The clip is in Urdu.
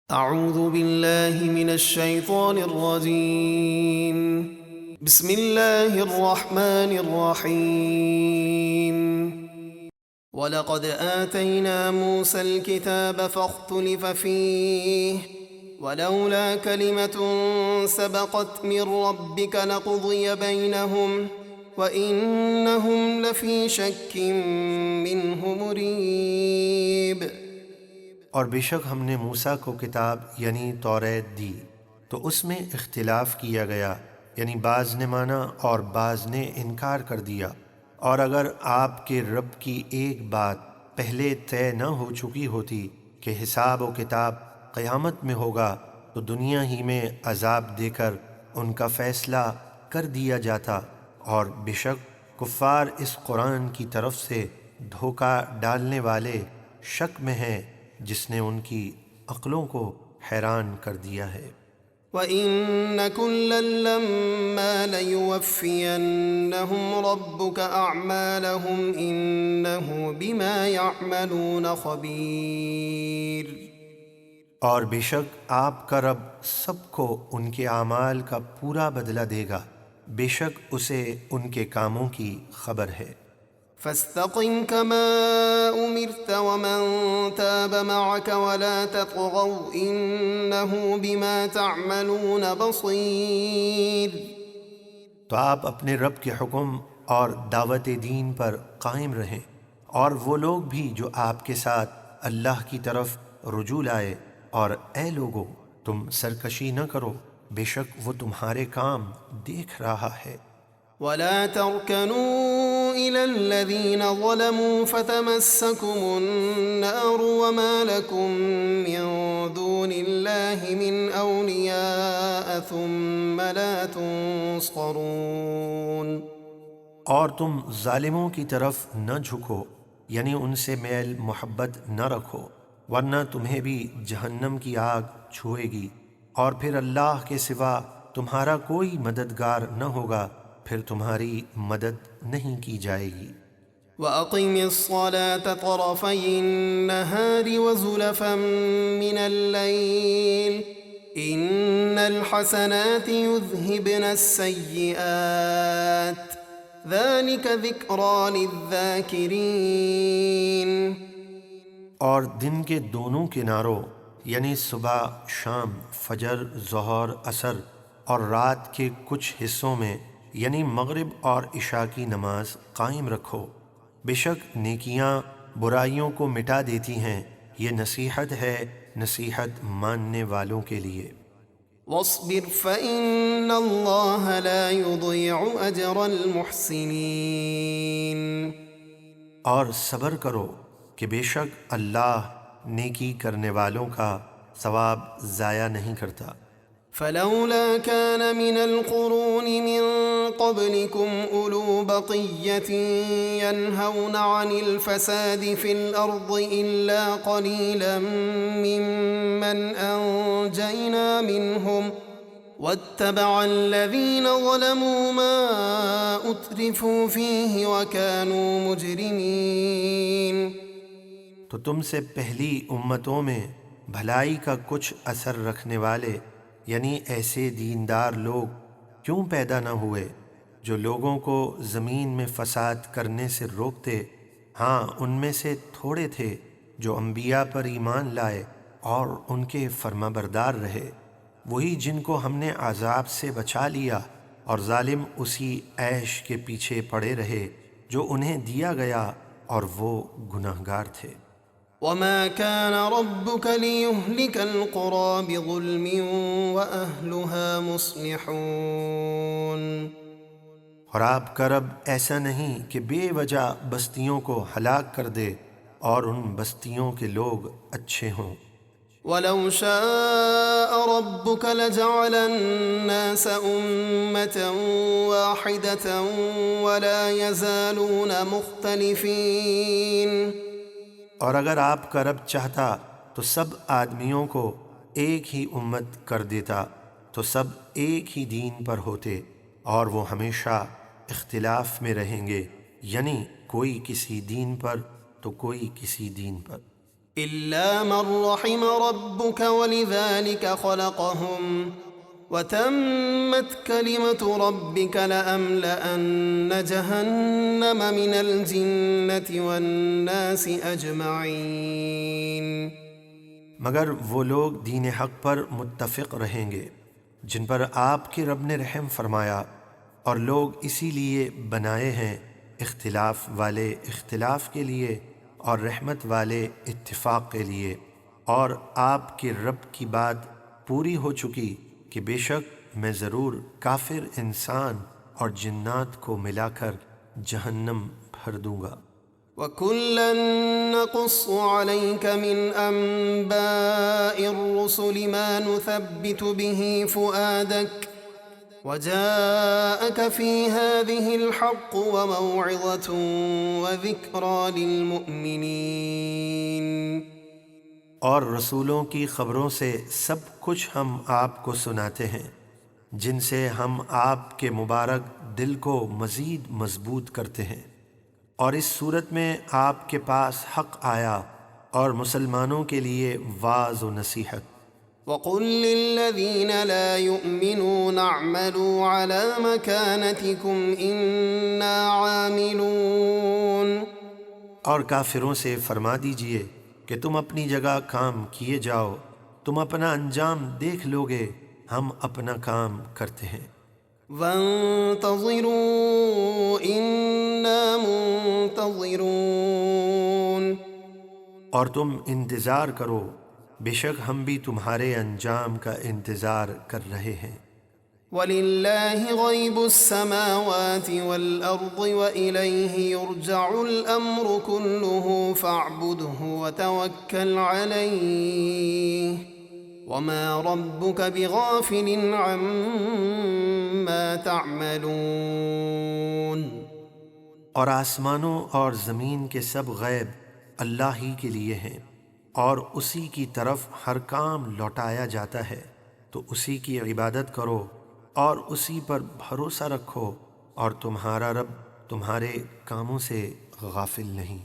اعوذ باللہ من الشیطان الرجیم بسم اللہ الرحمن الرحیم وَلَقَدْ آتَيْنَا مُوسَى الْكِتَابَ فَاخْتُلِفَ فِيهِ وَلَوْلَا كَلِمَةٌ سَبَقَتْ مِنْ رَبِّكَ لَقُضِيَ بَيْنَهُمْ وَإِنَّهُمْ لَفِي شَكٍّ مِّنْهُ مُرِيبٍ۔ اور بے شک ہم نے موسیٰ کو کتاب یعنی توریت دی تو اس میں اختلاف کیا گیا، یعنی بعض نے مانا اور بعض نے انکار کر دیا۔ اور اگر آپ کے رب کی ایک بات پہلے طے نہ ہو چکی ہوتی کہ حساب و کتاب قیامت میں ہوگا تو دنیا ہی میں عذاب دے کر ان کا فیصلہ کر دیا جاتا، اور بے شک کفار اس قرآن کی طرف سے دھوکہ ڈالنے والے شک میں ہیں جس نے ان کی عقلوں کو حیران کر دیا ہے۔ وَإِنَّ كُلًّا لَّمَّا لَيُوَفِّيَنَّهُمْ رَبُّكَ أَعْمَالَهُمْ إِنَّهُ بِمَا يَعْمَلُونَ خَبِيرٌ۔ اور بے شک آپ کا رب سب کو ان کے اعمال کا پورا بدلہ دے گا، بے شک اسے ان کے کاموں کی خبر ہے۔ فاستقم كما أمرت ومن تاب معك ولا تطغوا إنه بما تعملون بصير۔ تو آپ اپنے رب کے حکم اور دعوت دین پر قائم رہیں، اور وہ لوگ بھی جو آپ کے ساتھ اللہ کی طرف رجوع لائے، اور اے لوگو تم سرکشی نہ کرو، بے شک وہ تمہارے کام دیکھ رہا ہے۔ ولا تركنوا إلى الذين ظلموا فتمسكم النار وما لكم من دون الله من أولياء ثم لا تنصرون۔ اور تم ظالموں کی طرف نہ جھکو، یعنی ان سے میل محبت نہ رکھو، ورنہ تمہیں بھی جہنم کی آگ چھوئے گی، اور پھر اللہ کے سوا تمہارا کوئی مددگار نہ ہوگا، پھر تمہاری مدد نہیں کی جائے گی۔ وَأَقِمِ الصَّلَاةَ طَرَفَيِ النَّهَارِ وَزُلَفًا مِّنَ اللَّيْلِ إِنَّ الْحَسَنَاتِ يُذْهِبْنَ السَّيِّئَاتِ ذَلِكَ ذِكْرَىٰ لِلذَّاكِرِينَ۔ اور دن کے دونوں کناروں یعنی صبح شام، فجر، ظہر، عصر، اور رات کے کچھ حصوں میں یعنی مغرب اور عشاء کی نماز قائم رکھو، بے شک نیکیاں برائیوں کو مٹا دیتی ہیں، یہ نصیحت ہے نصیحت ماننے والوں کے لیے۔ وَاصْبِرْ فَإِنَّ اللَّهَ لَا يُضِيعُ أَجْرَ الْمُحْسِنِينَ۔ اور صبر کرو کہ بے شک اللہ نیکی کرنے والوں کا ثواب ضائع نہیں کرتا۔ فلولا كان من القرون من قبلكم أولو بقية ينهون عن الفساد في الأرض إلا قليلا ممن أنجينا منهم واتبع الذين ظلموا ما أترفوا فيه وكانوا مجرمين۔ تو تم سے پہلی امتوں میں بھلائی کا کچھ اثر رکھنے والے یعنی ایسے دیندار لوگ کیوں پیدا نہ ہوئے جو لوگوں کو زمین میں فساد کرنے سے روکتے؟ ہاں ان میں سے تھوڑے تھے جو انبیاء پر ایمان لائے اور ان کے فرما بردار رہے، وہی جن کو ہم نے عذاب سے بچا لیا، اور ظالم اسی عیش کے پیچھے پڑے رہے جو انہیں دیا گیا، اور وہ گناہگار تھے۔ وما كان ربك ليهلك القرى بظلم وأهلها مصلحون۔ اور آپ کا رب ایسا نہیں کہ بے وجہ بستیوں کو ہلاک کر دے اور ان بستیوں کے لوگ اچھے ہوں۔ ولو شاء ربك لجعل الناس أمة واحدة ولا يزالون مختلفين۔ اور اگر آپ کا رب چاہتا تو سب آدمیوں کو ایک ہی امت کر دیتا، تو سب ایک ہی دین پر ہوتے، اور وہ ہمیشہ اختلاف میں رہیں گے، یعنی کوئی کسی دین پر تو کوئی کسی دین پر۔ إلا من رحم ربك ولذلك خلقهم وتمت كلمة ربك لأملأن جهنم من الجنة والناس أجمعين۔ مگر وہ لوگ دین حق پر متفق رہیں گے جن پر آپ کے رب نے رحم فرمایا، اور لوگ اسی لیے بنائے ہیں اختلاف والے اختلاف کے لیے اور رحمت والے اتفاق کے لیے، اور آپ کے رب کی بات پوری ہو چکی کہ بے شک میں ضرور کافر انسان اور جنات کو ملا کر جہنم بھر دوں گا۔ وَكُلًّا نَّقُصُّ عَلَيْكَ مِنْ أَنبَاءِ الرُّسُلِ مَا نُثَبِّتُ بِهِ فُؤَادَكَ وَجَاءَكَ فِي هَٰذِهِ الْحَقُّ وَمَوْعِظَةٌ وَذِكْرَىٰ لِلْمُؤْمِنِينَ۔ اور رسولوں کی خبروں سے سب کچھ ہم آپ کو سناتے ہیں جن سے ہم آپ کے مبارک دل کو مزید مضبوط کرتے ہیں، اور اس صورت میں آپ کے پاس حق آیا اور مسلمانوں کے لیے واعظ و نصیحت۔ وَقُل لِّلَّذِينَ لَا يُؤْمِنُونَ اعْمَلُوا عَلَىٰ مَكَانَتِكُمْ إِنَّا عَامِلُونَ۔ اور کافروں سے فرما دیجئے کہ تم اپنی جگہ کام کیے جاؤ، تم اپنا انجام دیکھ لو گے، ہم اپنا کام کرتے ہیں۔ وَانتَظِرُوا إِنَّا مُنتَظِرُونَ۔ اور تم انتظار کرو، بے شک ہم بھی تمہارے انجام کا انتظار کر رہے ہیں۔ وَلِلَّهِ غَيْبُ السَّمَاوَاتِ وَالْأَرْضِ وَإِلَيْهِ يُرْجَعُ الْأَمْرُ كُلُّهُ فَاعْبُدْهُ وَتَوَكَّلْ عَلَيْهِ وَمَا رَبُّكَ بِغَافِلٍ عَمَّا تَعْمَلُونَ۔ اور آسمانوں اور زمین کے سب غیب اللہ ہی کے لیے ہیں، اور اسی کی طرف ہر کام لوٹایا جاتا ہے، تو اسی کی عبادت کرو اور اسی پر بھروسہ رکھو، اور تمہارا رب تمہارے کاموں سے غافل نہیں۔